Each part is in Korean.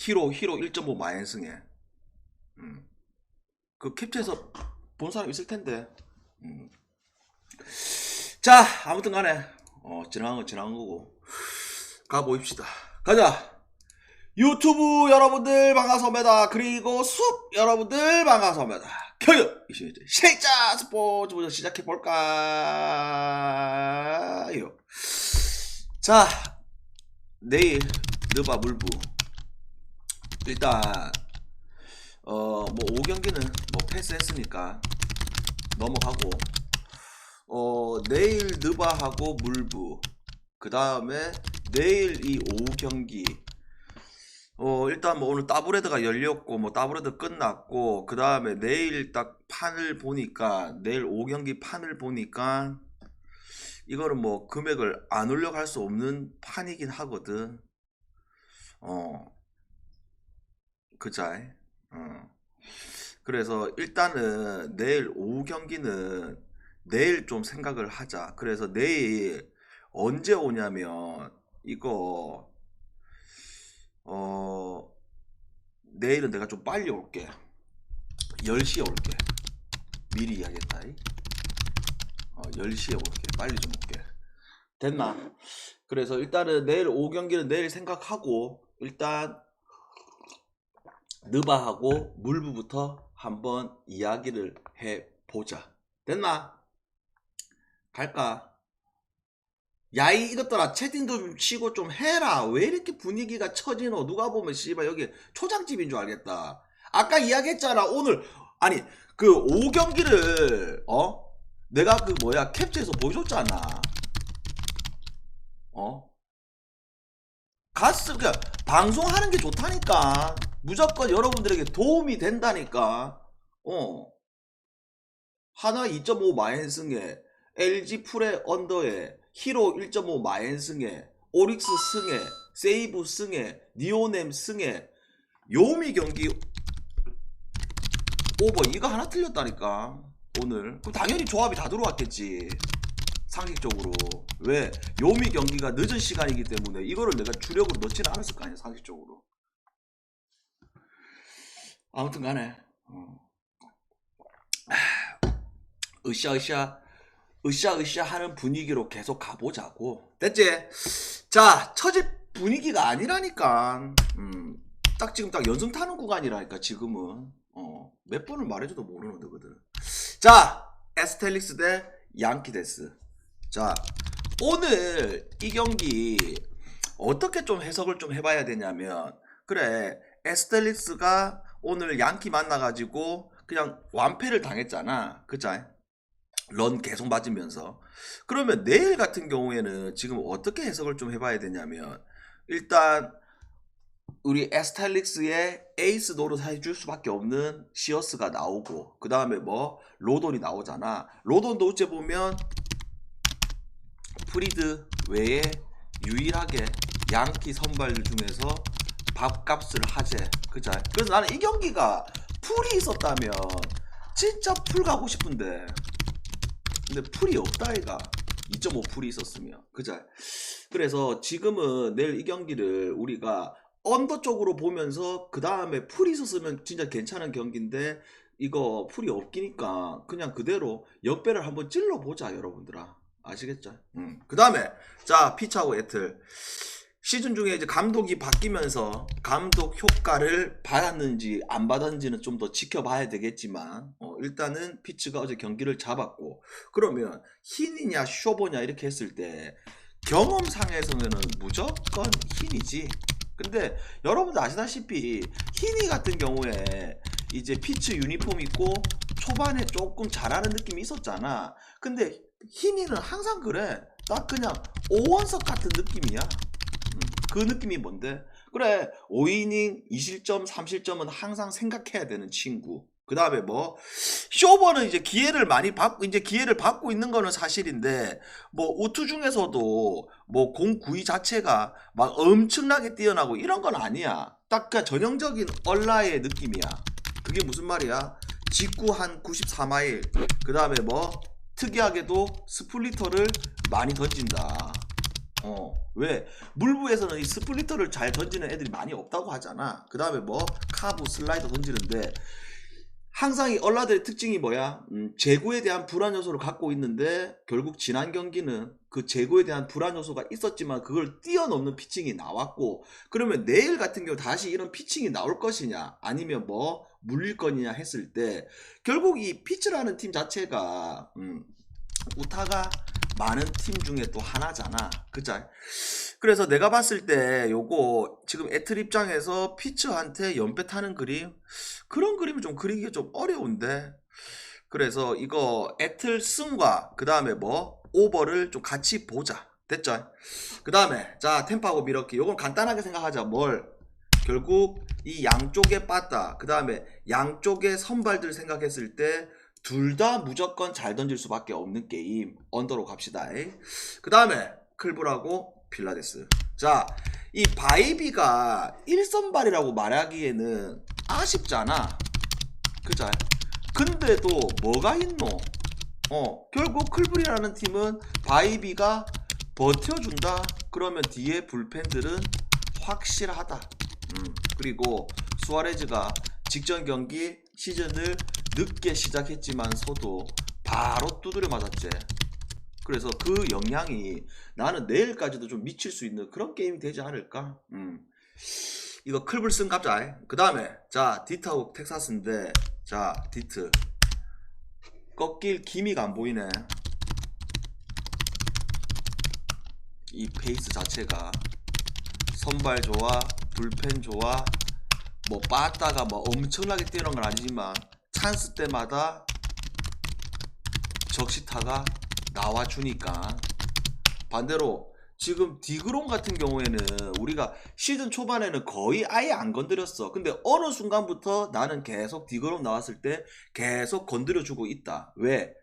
히로 1.5 마이너스에. 그 캡처해서 본 사람 있을 텐데. 자, 아무튼 간에 지나간 건 지나간 거고 가보입시다. 가자. 유튜브 여러분들 반갑습니다. 그리고 숲 여러분들 반갑습니다. 경연 22대 실자 스포츠부터 시작해볼까요? 자, 내일 느바 물부 일단 뭐 5경기는 뭐 패스했으니까 넘어가고 내일 느바하고 물부 그 다음에 내일 이 오후 경기 일단 뭐 오늘 따브레드가 열렸고 뭐 따브레드 끝났고 그 다음에 내일 딱 판을 보니까 내일 5경기 판을 보니까 이거는 뭐 금액을 안 올려갈 수 없는 판이긴 하거든. 그자. 그래서 일단은 내일 오후 경기는 내일 좀 생각을 하자. 그래서 내일 언제 오냐면 이거 내일은 내가 좀 빨리 올게. 10시에 올게. 미리 이야기했다. 10시에 올게. 빨리 좀 올게. 됐나? 그래서 일단은 내일 오후 경기는 내일 생각하고 일단 느바하고 물부부터 한번 이야기를 해보자. 됐나? 갈까? 야이 이것들아 채팅 좀 치고 좀 해라. 왜 이렇게 분위기가 처지노? 누가 보면 씨발 여기 초장집인 줄 알겠다. 아까 이야기했잖아. 오늘 아니 그 5경기를 내가 그 뭐야 캡처해서 보여줬잖아. 가스 그냥 방송하는 게 좋다니까. 무조건 여러분들에게 도움이 된다니까. 하나 2.5 마이너스에 LG 풀의 언더에 히로 1.5 마이너스에 오릭스 승에 세이브 승에 니오넴 승에 요미 경기 오버 이거 하나 틀렸다니까 오늘. 그럼 당연히 조합이 다 들어왔겠지 상식적으로. 왜? 요미 경기가 늦은 시간이기 때문에 이거를 내가 주력으로 넣지는 않았을 거 아니야 상식적으로. 아무튼 간에 으쌰으쌰 하는 분위기로 계속 가보자고. 됐지? 자, 처집 분위기가 아니라니까. 딱 지금 딱 연승 타는 구간이라니까 지금은. 몇 번을 말해줘도 모르는 거거든. 자, 에스텔릭스 대 양키데스. 자, 오늘 이 경기 어떻게 좀 해석을 좀 해봐야 되냐면, 그래 에스텔릭스가 오늘 양키 만나가지고 그냥 완패를 당했잖아. 그쵸? 런 계속 맞으면서. 그러면 내일 같은 경우에는 지금 어떻게 해석을 좀 해봐야 되냐면, 일단 우리 에스텔릭스의 에이스 노릇 해줄 수밖에 없는 시어스가 나오고 그 다음에 뭐 로돈이 나오잖아. 로돈도 어째 보면 프리드 외에 유일하게 양키 선발들 중에서 밥값을 하재. 그죠? 그래서 나는 이 경기가 풀이 있었다면 진짜 풀 가고 싶은데, 근데 풀이 없다 이가. 2.5 풀이 있었으면. 그죠? 그래서 지금은 내일 이 경기를 우리가 언더 쪽으로 보면서 그 다음에 풀이 있었으면 진짜 괜찮은 경기인데 이거 풀이 없기니까 그냥 그대로 역배를 한번 찔러보자 여러분들아. 아시겠죠? 그 다음에 자 피차고 애틀 시즌 중에 이제 감독이 바뀌면서 감독 효과를 받았는지 안 받았는지는 좀 더 지켜봐야 되겠지만 일단은 피츠가 어제 경기를 잡았고, 그러면 흰이냐 쇼보냐 이렇게 했을 때 경험상에서는 무조건 흰이지. 근데 여러분들 아시다시피 흰이 같은 경우에 이제 피츠 유니폼 입고 초반에 조금 잘하는 느낌이 있었잖아. 근데 흰이는 항상 그래. 딱 그냥 5원석 같은 느낌이야. 그 느낌이 뭔데? 그래 5이닝 2실점 3실점은 항상 생각해야 되는 친구. 그 다음에 뭐 쇼버는 이제 기회를 많이 받고 이제 기회를 받고 있는 거는 사실인데, 뭐 우투 중에서도 뭐 공 구위 자체가 막 엄청나게 뛰어나고 이런 건 아니야. 딱 그냥 전형적인 얼라의 느낌이야. 그게 무슨 말이야? 직구 한 94마일. 그 다음에 뭐 특이하게도 스플리터를 많이 던진다. 왜? 물부에서는 이 스플리터를 잘 던지는 애들이 많이 없다고 하잖아. 그 다음에 뭐 카브 슬라이더 던지는데 항상 이 얼라드의 특징이 뭐야? 제구에 대한 불안 요소를 갖고 있는데 결국 지난 경기는 그 제구에 대한 불안 요소가 있었지만 그걸 뛰어넘는 피칭이 나왔고, 그러면 내일 같은 경우 다시 이런 피칭이 나올 것이냐 아니면 뭐 물릴 거냐 했을 때 결국 이 피츠라는 팀 자체가 우타가 많은 팀 중에 또 하나잖아. 그죠? 그래서 내가 봤을 때 요거 지금 애틀 입장에서 피츠한테 연패 타는 그림, 그런 그림을 좀 그리기가 좀 어려운데, 그래서 이거 애틀 승과 그 다음에 뭐 오버를 좀 같이 보자. 됐죠? 그 다음에 자 템파고 미러키 요건 간단하게 생각하자. 뭘? 결국 이 양쪽에 빠따 그 다음에 양쪽의 선발들 생각했을 때 둘 다 무조건 잘 던질 수밖에 없는 게임. 언더로 갑시다. 그 다음에 클브라고 필라데스. 자, 이 바이비가 1선발이라고 말하기에는 아쉽잖아. 그죠? 근데도 뭐가 있노? 결국 클브리라는 팀은 바이비가 버텨준다. 그러면 뒤에 불펜들은 확실하다. 그리고 수아레즈가 직전 경기 시즌을 늦게 시작했지만서도 바로 두드려 맞았지. 그래서 그 영향이 나는 내일까지도 좀 미칠 수 있는 그런 게임이 되지 않을까? 이거 클블슨 갑자. 그 다음에 자 디트하고 텍사스인데, 자 디트 꺾일 기미가 안 보이네. 이 페이스 자체가 선발 좋아, 불펜 좋아, 뭐 빠따가 뭐 엄청나게 뛰어난 건 아니지만 찬스 때마다 적시타가 나와주니까. 반대로 지금 디그롬 같은 경우에는 우리가 시즌 초반에는 거의 아예 안 건드렸어. 근데 어느 순간부터 나는 계속 디그롬 나왔을 때 계속 건드려주고 있다. 왜?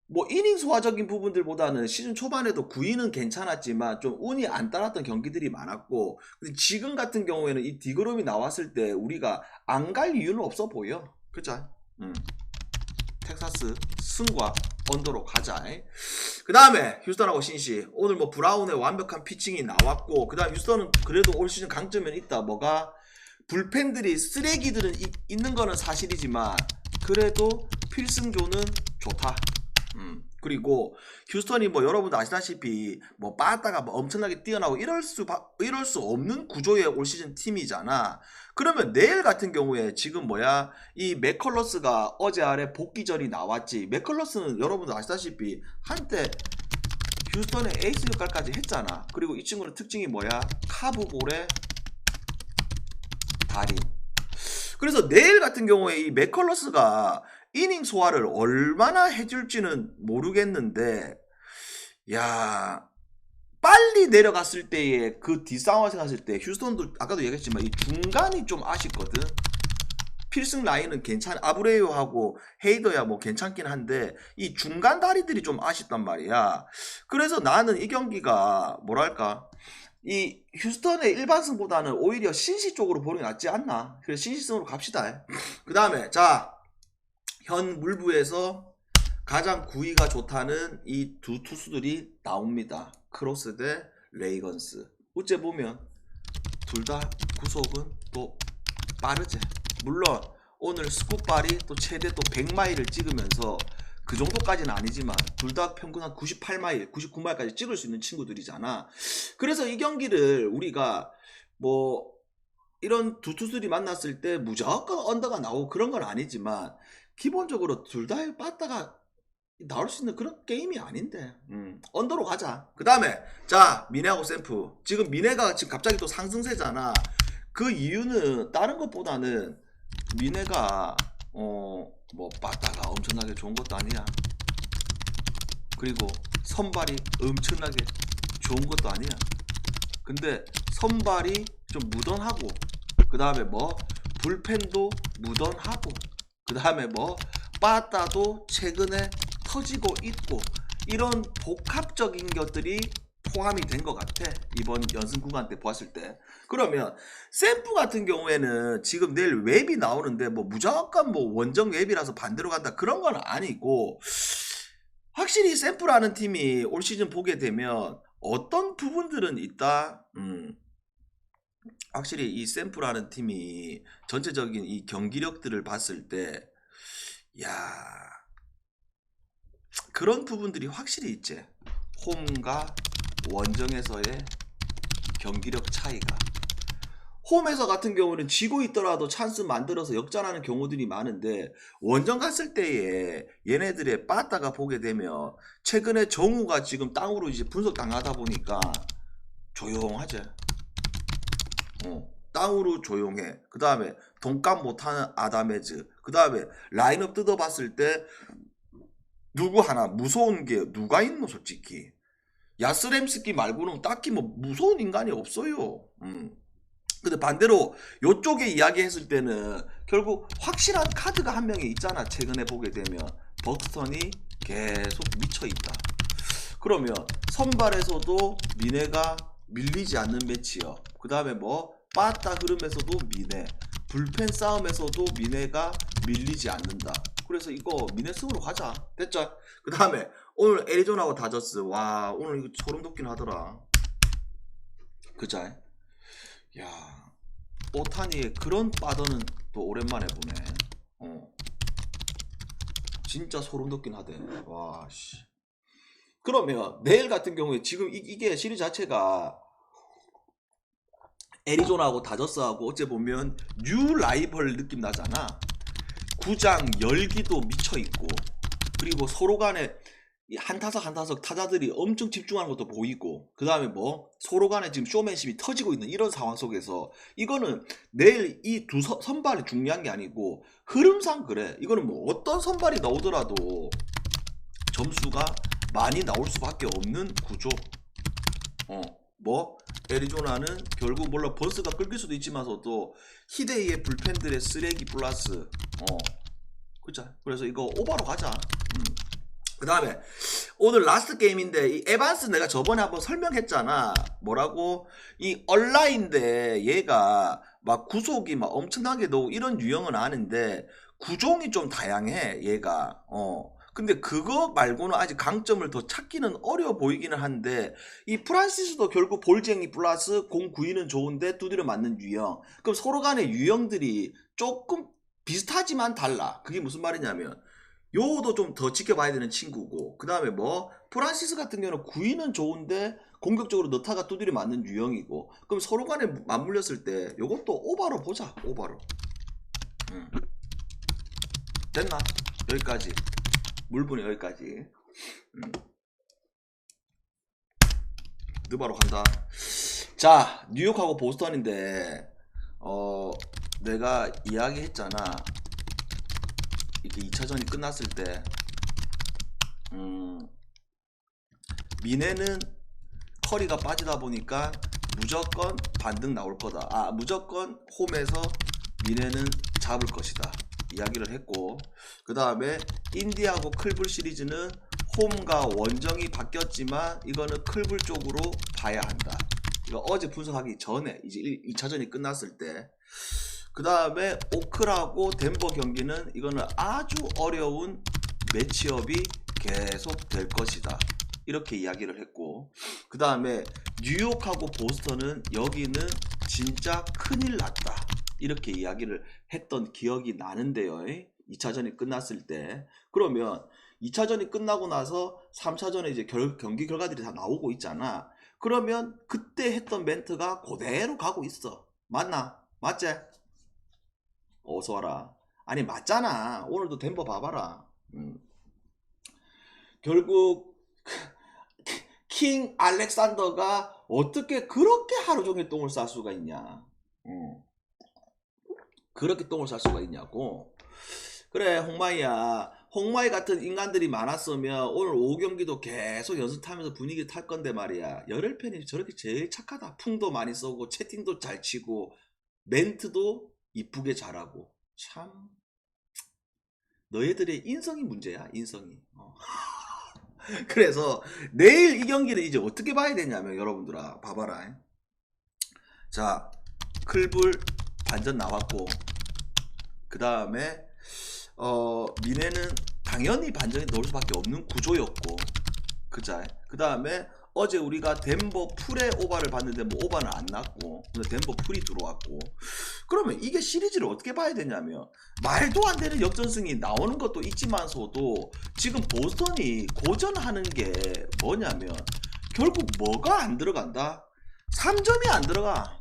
뭐 이닝 소화적인 부분들보다는 시즌 초반에도 9위는 괜찮았지만 좀 운이 안 따랐던 경기들이 많았고, 근데 지금 같은 경우에는 이 디그롬이 나왔을 때 우리가 안 갈 이유는 없어 보여. 그죠? 텍사스 승과 언더로 가자. 그 다음에 휴스턴하고 신시. 오늘 뭐 브라운의 완벽한 피칭이 나왔고, 그 다음 휴스턴은 그래도 올 시즌 강점은 있다. 뭐가? 불펜들이 쓰레기들은 있는 거는 사실이지만 그래도 필승조는 좋다. 그리고 휴스턴이 뭐 여러분도 아시다시피 뭐 빠따가 뭐 엄청나게 뛰어나고 이럴 수 없는 구조의 올 시즌 팀이잖아. 그러면 내일 같은 경우에 지금 뭐야, 이 맥컬러스가 어제 아래 복귀전이 나왔지. 맥컬러스는 여러분도 아시다시피 한때 휴스턴의 에이스 역할까지 했잖아. 그리고 이 친구는 특징이 뭐야? 카브볼의 달인. 그래서 내일 같은 경우에 이 맥컬러스가 이닝 소화를 얼마나 해줄지는 모르겠는데, 야, 빨리 내려갔을 때의 그 뒷상황을 생각했을 때 휴스턴도 아까도 얘기했지만 이 중간이 좀 아쉽거든. 필승 라인은 괜찮, 아브레이오하고 헤이더야 뭐 괜찮긴 한데 이 중간 다리들이 좀 아쉽단 말이야. 그래서 나는 이 경기가 뭐랄까, 이 휴스턴의 일반승보다는 오히려 신시 쪽으로 보는 게 낫지 않나. 그래서 신시승으로 갑시다. 그 다음에 자, 현 물부에서 가장 구위가 좋다는 이 두 투수들이 나옵니다. 크로스 대 레이건스. 어째 보면 둘 다 구속은 또 빠르지. 물론 오늘 스쿠발이 또 최대 또 100마일을 찍으면서 그 정도까지는 아니지만 둘 다 평균 한 98마일, 99마일까지 찍을 수 있는 친구들이잖아. 그래서 이 경기를 우리가 뭐 이런 두 투수들이 만났을 때 무조건 언더가 나오고 그런 건 아니지만 기본적으로 둘 다의 빠따가 나올 수 있는 그런 게임이 아닌데 언더로 가자. 그 다음에 자 미네하고 샘프. 지금 미네가 지금 갑자기 또 상승세잖아. 그 이유는 다른 것보다는 미네가 뭐 빠따가 엄청나게 좋은 것도 아니야. 그리고 선발이 엄청나게 좋은 것도 아니야. 근데 선발이 좀 무던하고, 그 다음에 뭐 불펜도 무던하고, 그 다음에 뭐 빠따도 최근에 터지고 있고, 이런 복합적인 것들이 포함이 된 것 같아. 이번 연승 구간 때 보았을 때. 그러면 샘프 같은 경우에는 지금 내일 웹이 나오는데 뭐 무조건 뭐 원정 웹이라서 반대로 간다 그런 건 아니고, 확실히 샘프라는 팀이 올 시즌 보게 되면 어떤 부분들은 있다. 확실히 이 샘플하는 팀이 전체적인 이 경기력들을 봤을 때, 야, 그런 부분들이 확실히 있지. 홈과 원정에서의 경기력 차이가. 홈에서 같은 경우는 지고 있더라도 찬스 만들어서 역전하는 경우들이 많은데, 원정 갔을 때에 얘네들의 빠따가 보게 되면 최근에 정우가 지금 땅으로 이제 분석 당하다 보니까 조용하지. 땅으로 조용해. 그 다음에 돈값 못하는 아다메즈. 그 다음에 라인업 뜯어봤을 때 누구 하나 무서운 게 누가 있노 솔직히. 야스렘스키 말고는 딱히 뭐 무서운 인간이 없어요. 근데 반대로 요쪽에 이야기했을 때는 결국 확실한 카드가 한 명이 있잖아. 최근에 보게 되면 벅스턴이 계속 미쳐있다. 그러면 선발에서도 미네가 밀리지 않는 매치업. 그 다음에 뭐 빠따 흐름에서도 미네, 불펜 싸움에서도 미네가 밀리지 않는다. 그래서 이거 미네 승으로 가자. 됐죠? 그 다음에 오늘 애리조나하고 다저스. 와, 오늘 이거 소름 돋긴 하더라. 그자? 야, 오타니의 그런 빠더는 또 오랜만에 보네. 진짜 소름 돋긴 하대. 와, 씨. 그러면 내일 같은 경우에 지금 이게 시리즈 자체가 애리조나하고 다저스하고 어째 보면 뉴 라이벌 느낌 나잖아. 구장 열기도 미쳐있고, 그리고 서로 간에 한 타석 한 타석 타자들이 엄청 집중하는 것도 보이고, 그 다음에 뭐 서로 간에 지금 쇼맨십이 터지고 있는 이런 상황 속에서 이거는 내일 이 두 선발이 중요한 게 아니고 흐름상 그래. 이거는 뭐 어떤 선발이 나오더라도 점수가 많이 나올 수밖에 없는 구조. 뭐 애리조나는 결국 물론 버스가 끌길 수도 있지만서도 히데이의 불펜들의 쓰레기 플러스 그죠? 그래서 이거 오버로 가자. 그 다음에 오늘 라스트 게임인데 이 에반스 내가 저번에 한번 설명했잖아. 뭐라고? 이 얼라인데 얘가 막 구속이 막 엄청나게 도 이런 유형은 아닌데 구종이 좀 다양해 얘가. 근데 그거 말고는 아직 강점을 더 찾기는 어려워 보이기는 한데, 이 프란시스도 결국 볼쟁이 플러스 공 구위는 좋은데 두드려 맞는 유형. 그럼 서로 간의 유형들이 조금 비슷하지만 달라. 그게 무슨 말이냐면 요도 좀 더 지켜봐야 되는 친구고, 그 다음에 뭐 프란시스 같은 경우는 구위는 좋은데 공격적으로 너타가 두드려 맞는 유형이고, 그럼 서로 간에 맞물렸을 때 요것도 오바로 보자. 오바로. 됐나? 여기까지. 물분이 여기까지. 느바로 간다. 자, 뉴욕하고 보스턴인데 내가 이야기했잖아. 이렇게 2차전이 끝났을 때 미네는 커리가 빠지다 보니까 무조건 반등 나올 거다. 무조건 홈에서 미네는 잡을 것이다. 이야기를 했고, 그 다음에 인디하고 클불 시리즈는 홈과 원정이 바뀌었지만 이거는 클불 쪽으로 봐야 한다. 이거 어제 분석하기 전에 이제 2차전이 끝났을 때. 그 다음에 오클하고 덴버 경기는 이거는 아주 어려운 매치업이 계속 될 것이다. 이렇게 이야기를 했고, 그 다음에 뉴욕하고 보스턴은 여기는 진짜 큰일 났다. 이렇게 이야기를 했던 기억이 나는데요. 2차전이 끝났을 때. 그러면 2차전이 끝나고 나서 3차전에 이제 경기 결과들이 다 나오고 있잖아. 그러면 그때 했던 멘트가 그대로 가고 있어. 맞나? 맞지? 어서 와라. 아니 맞잖아. 오늘도 덴버 봐봐라. 결국 킹 알렉산더가 어떻게 그렇게 하루 종일 똥을 쌀 수가 있냐. 그렇게 똥을 쌀 수가 있냐고. 그래, 홍마이야. 홍마이 같은 인간들이 많았으면 오늘 5경기도 계속 연습 타면서 분위기 탈 건데 말이야. 열혈 팬이 저렇게 제일 착하다. 풍도 많이 쏘고 채팅도 잘 치고 멘트도 이쁘게 잘하고. 참 너희들의 인성이 문제야. 인성이. 그래서 내일 이 경기를 이제 어떻게 봐야 되냐면 여러분들아 봐봐라. 자, 클불 반전 나왔고, 그 다음에 미네는 당연히 반전이 넣을 수밖에 없는 구조였고, 그자. 그 다음에 어제 우리가 덴버 풀의 오바를 봤는데 뭐 오바는 안 났고 근데 덴버 풀이 들어왔고 그러면 이게 시리즈를 어떻게 봐야 되냐면 말도 안 되는 역전승이 나오는 것도 있지만서도 지금 보스턴이 고전하는 게 뭐냐면 결국 뭐가 안 들어간다? 3점이 안 들어가.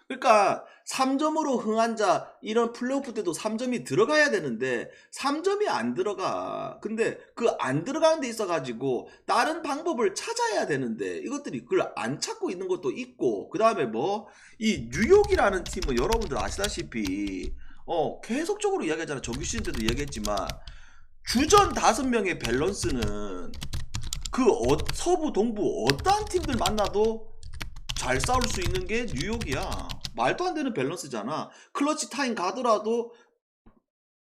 그러니까 3점으로 흥한 자 이런 플레이오프 때도 3점이 들어가야 되는데 3점이 안 들어가. 근데 그 안 들어가는 데 있어 가지고 다른 방법을 찾아야 되는데 이것들이 그걸 안 찾고 있는 것도 있고 그 다음에 뭐 이 뉴욕이라는 팀은 여러분들 아시다시피 계속적으로 이야기하잖아. 정규 시즌 때도 이야기했지만 주전 5명의 밸런스는 그 서부 동부 어떠한 팀들 만나도 잘 싸울 수 있는 게 뉴욕이야. 말도 안 되는 밸런스잖아. 클러치 타임 가더라도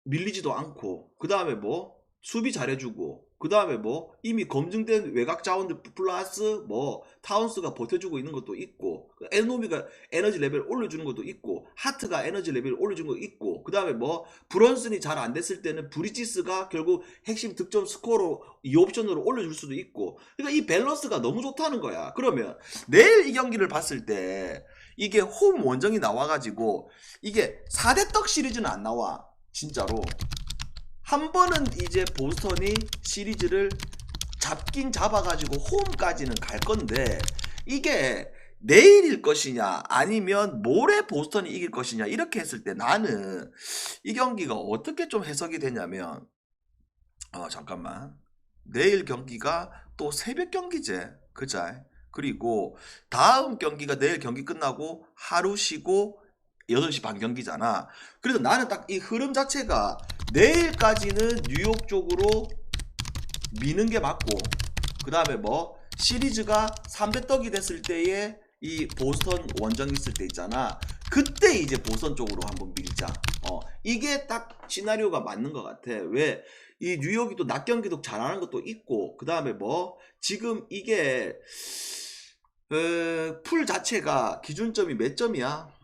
밀리지도 않고 그 다음에 뭐 수비 잘해주고 그 다음에 뭐 이미 검증된 외곽 자원들 플러스 뭐 타운스가 버텨주고 있는 것도 있고 에노미가 에너지 레벨 올려주는 것도 있고 하트가 에너지 레벨 올려주는 것도 있고 그 다음에 뭐 브런슨이 잘 안 됐을 때는 브리지스가 결국 핵심 득점 스코어로 이 옵션으로 올려줄 수도 있고 그러니까 이 밸런스가 너무 좋다는 거야. 그러면 내일 이 경기를 봤을 때 이게 홈 원정이 나와가지고 이게 4대 떡 시리즈는 안 나와. 진짜로 한 번은 이제 보스턴이 시리즈를 잡긴 잡아가지고 홈까지는 갈 건데 이게 내일일 것이냐 아니면 모레 보스턴이 이길 것이냐 이렇게 했을 때 나는 이 경기가 어떻게 좀 해석이 되냐면 잠깐만 내일 경기가 또 새벽 경기제 그자 그리고 다음 경기가 내일 경기 끝나고 하루 쉬고 8시 반 경기잖아. 그래서 나는 딱 이 흐름 자체가 내일까지는 뉴욕 쪽으로 미는 게 맞고 그 다음에 뭐 시리즈가 3대 떡이 됐을 때에 이 보스턴 원정 있을 때 있잖아. 그때 이제 보스턴 쪽으로 한번 밀자. 이게 딱 시나리오가 맞는 것 같아. 왜? 이 뉴욕이 또 낮 경기도 잘하는 것도 있고 그 다음에 뭐 지금 이게 풀 자체가 기준점이 몇 점이야?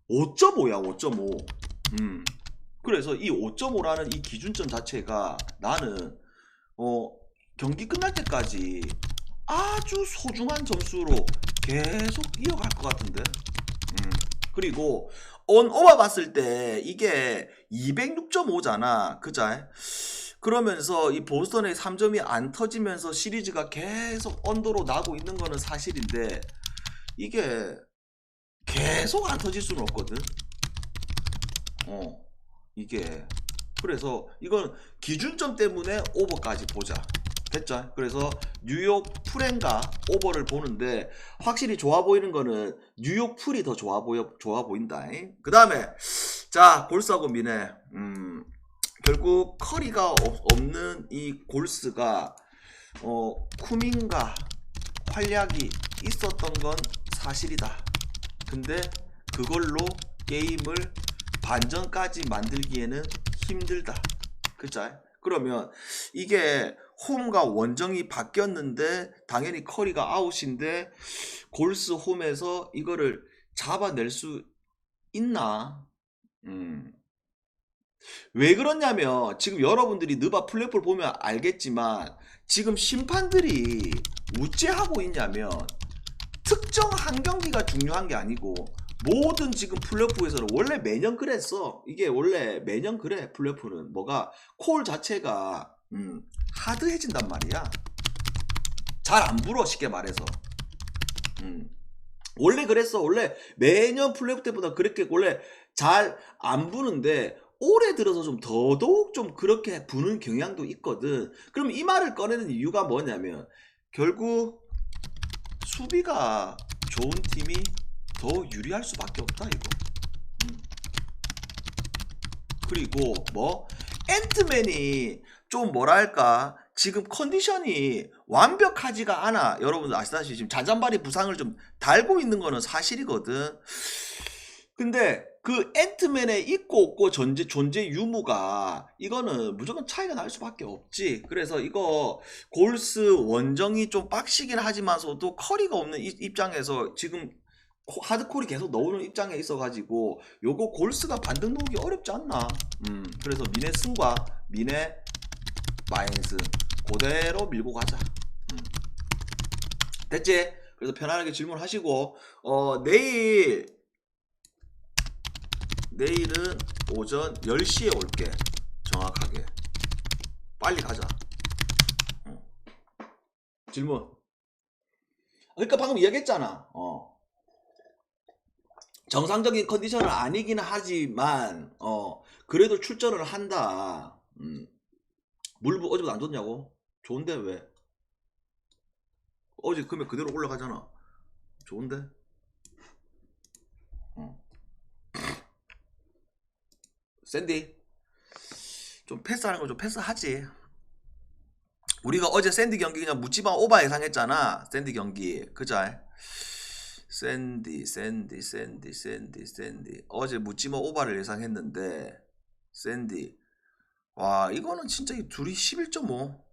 5.5야 5.5. 그래서 이 5.5라는 이 기준점 자체가 나는 경기 끝날 때까지 아주 소중한 점수로 계속 이어갈 것 같은데. 그리고 오바 봤을 때 이게 206.5잖아 그자. 그러면서 이 보스턴의 3점이 안 터지면서 시리즈가 계속 언더로 나고 있는 거는 사실인데 이게 계속 안 터질 수는 없거든. 이게 그래서 이건 기준점 때문에 오버까지 보자. 됐죠? 그래서 뉴욕 풀앤가 오버를 보는데 확실히 좋아 보이는 거는 뉴욕 풀이 더 좋아 보인다. 그 다음에 자 골스하고 미네. 결국 커리가 없는 이 골스가 쿠민과 활약이 있었던 건 사실이다. 근데 그걸로 게임을 반전까지 만들기에는 힘들다. 그쵸? 그러면 이게 홈과 원정이 바뀌었는데 당연히 커리가 아웃인데 골스 홈에서 이거를 잡아낼 수 있나? 왜 그러냐면 지금 여러분들이 느바 플랫폼을 보면 알겠지만 지금 심판들이 우째하고 있냐면 특정 한 경기가 중요한 게 아니고 모든 지금 플레이오프에서는 원래 매년 그랬어. 이게 원래 매년 그래. 플레이오프는 뭐가 콜 자체가 하드해진단 말이야. 잘 안 불어 쉽게 말해서. 원래 그랬어. 원래 매년 플레이오프 때보다 그렇게 원래 잘 안 부는데 올해 들어서 좀 더더욱 좀 그렇게 부는 경향도 있거든. 그럼 이 말을 꺼내는 이유가 뭐냐면 결국 수비가 좋은 팀이 더 유리할 수밖에 없다 이거. 그리고 뭐 앤트맨이 좀 뭐랄까 지금 컨디션이 완벽하지가 않아. 여러분들 아시다시피 지금 잔잔바리 부상을 좀 달고 있는 거는 사실이거든. 근데 그 앤트맨의 있고 없고 존재 유무가 이거는 무조건 차이가 날 수밖에 없지. 그래서 이거 골스 원정이 좀 빡시긴 하지만서도 커리가 없는 입장에서 지금 하드콜이 계속 넣는 입장에 있어가지고 요거 골스가 반등 놓기 어렵지 않나. 그래서 미네 승과 미네 마인스 그대로 밀고 가자. 됐지? 그래서 편안하게 질문하시고 내일은 오전 10시에 올게. 정확하게 빨리 가자. 질문. 그러니까 방금 이야기했잖아. 정상적인 컨디션은 아니긴 하지만 그래도 출전을 한다. 물부 어제도 안 줬냐고? 좋은데 왜? 어제 금액 그대로 올라가잖아. 좋은데? 샌디 좀 패스하는 거 좀 패스하지. 우리가 어제 샌디 경기 그냥 묻지마 오바 예상했잖아. 샌디 경기 그자. 샌디 어제 묻지마 오바를 예상했는데 샌디 와 이거는 진짜 이 둘이 11.5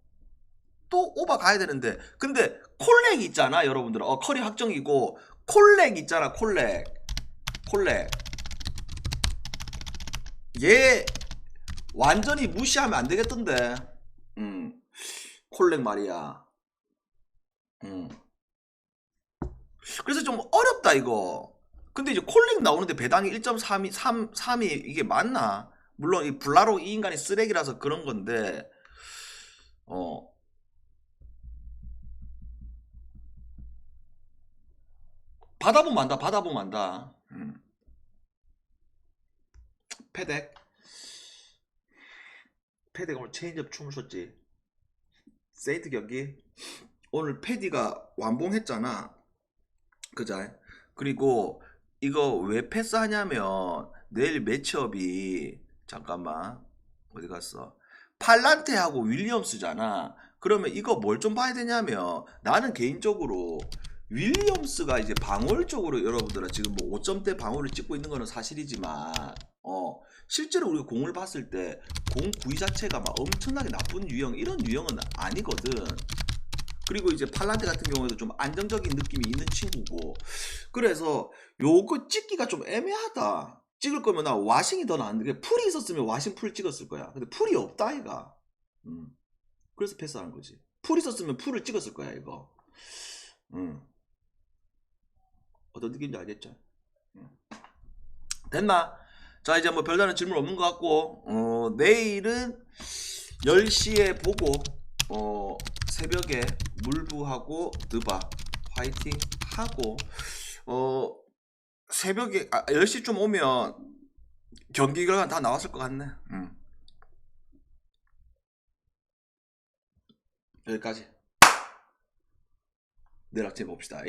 또 오바 가야 되는데 근데 콜렉 있잖아 여러분들. 커리 확정이고 콜렉 있잖아. 콜렉 얘 완전히 무시하면 안 되겠던데. 콜렉 말이야. 그래서 좀 어렵다 이거. 근데 이제 콜렉 나오는데 배당이 1.3이 이게 맞나? 물론 이 블라로 이 인간이 쓰레기라서 그런 건데 받아보면 안다. 패덱 오늘 체인지업 춤을 췄지. 세이트 경기 오늘 패디가 완봉했잖아. 그자. 그리고 이거 왜 패스하냐면 내일 매치업이 잠깐만 어디 갔어? 팔란테하고 윌리엄스잖아. 그러면 이거 뭘 좀 봐야 되냐면 나는 개인적으로 윌리엄스가 이제 방어율적으로 여러분들은 지금 뭐 5점대 방어를 찍고 있는 거는 사실이지만 실제로 우리가 공을 봤을 때 공 구위 자체가 막 엄청나게 나쁜 유형 이런 유형은 아니거든. 그리고 이제 팔란테 같은 경우에도 좀 안정적인 느낌이 있는 친구고. 그래서 요거 찍기가 좀 애매하다. 찍을 거면 나 와싱이 더 나은데 풀이 있었으면 와싱 풀 찍었을 거야. 근데 풀이 없다 이가. 그래서 패스하는 거지. 풀 있었으면 풀을 찍었을 거야 이거. 어떤 느낌인지 알겠죠? 됐나? 자 이제 뭐 별다른 질문 없는 것 같고 내일은 10시에 보고 새벽에 물부하고 느바 화이팅 하고 새벽에 10시쯤 오면 경기 결과 다 나왔을 것 같네. 여기까지 내일 아침에 봅시다.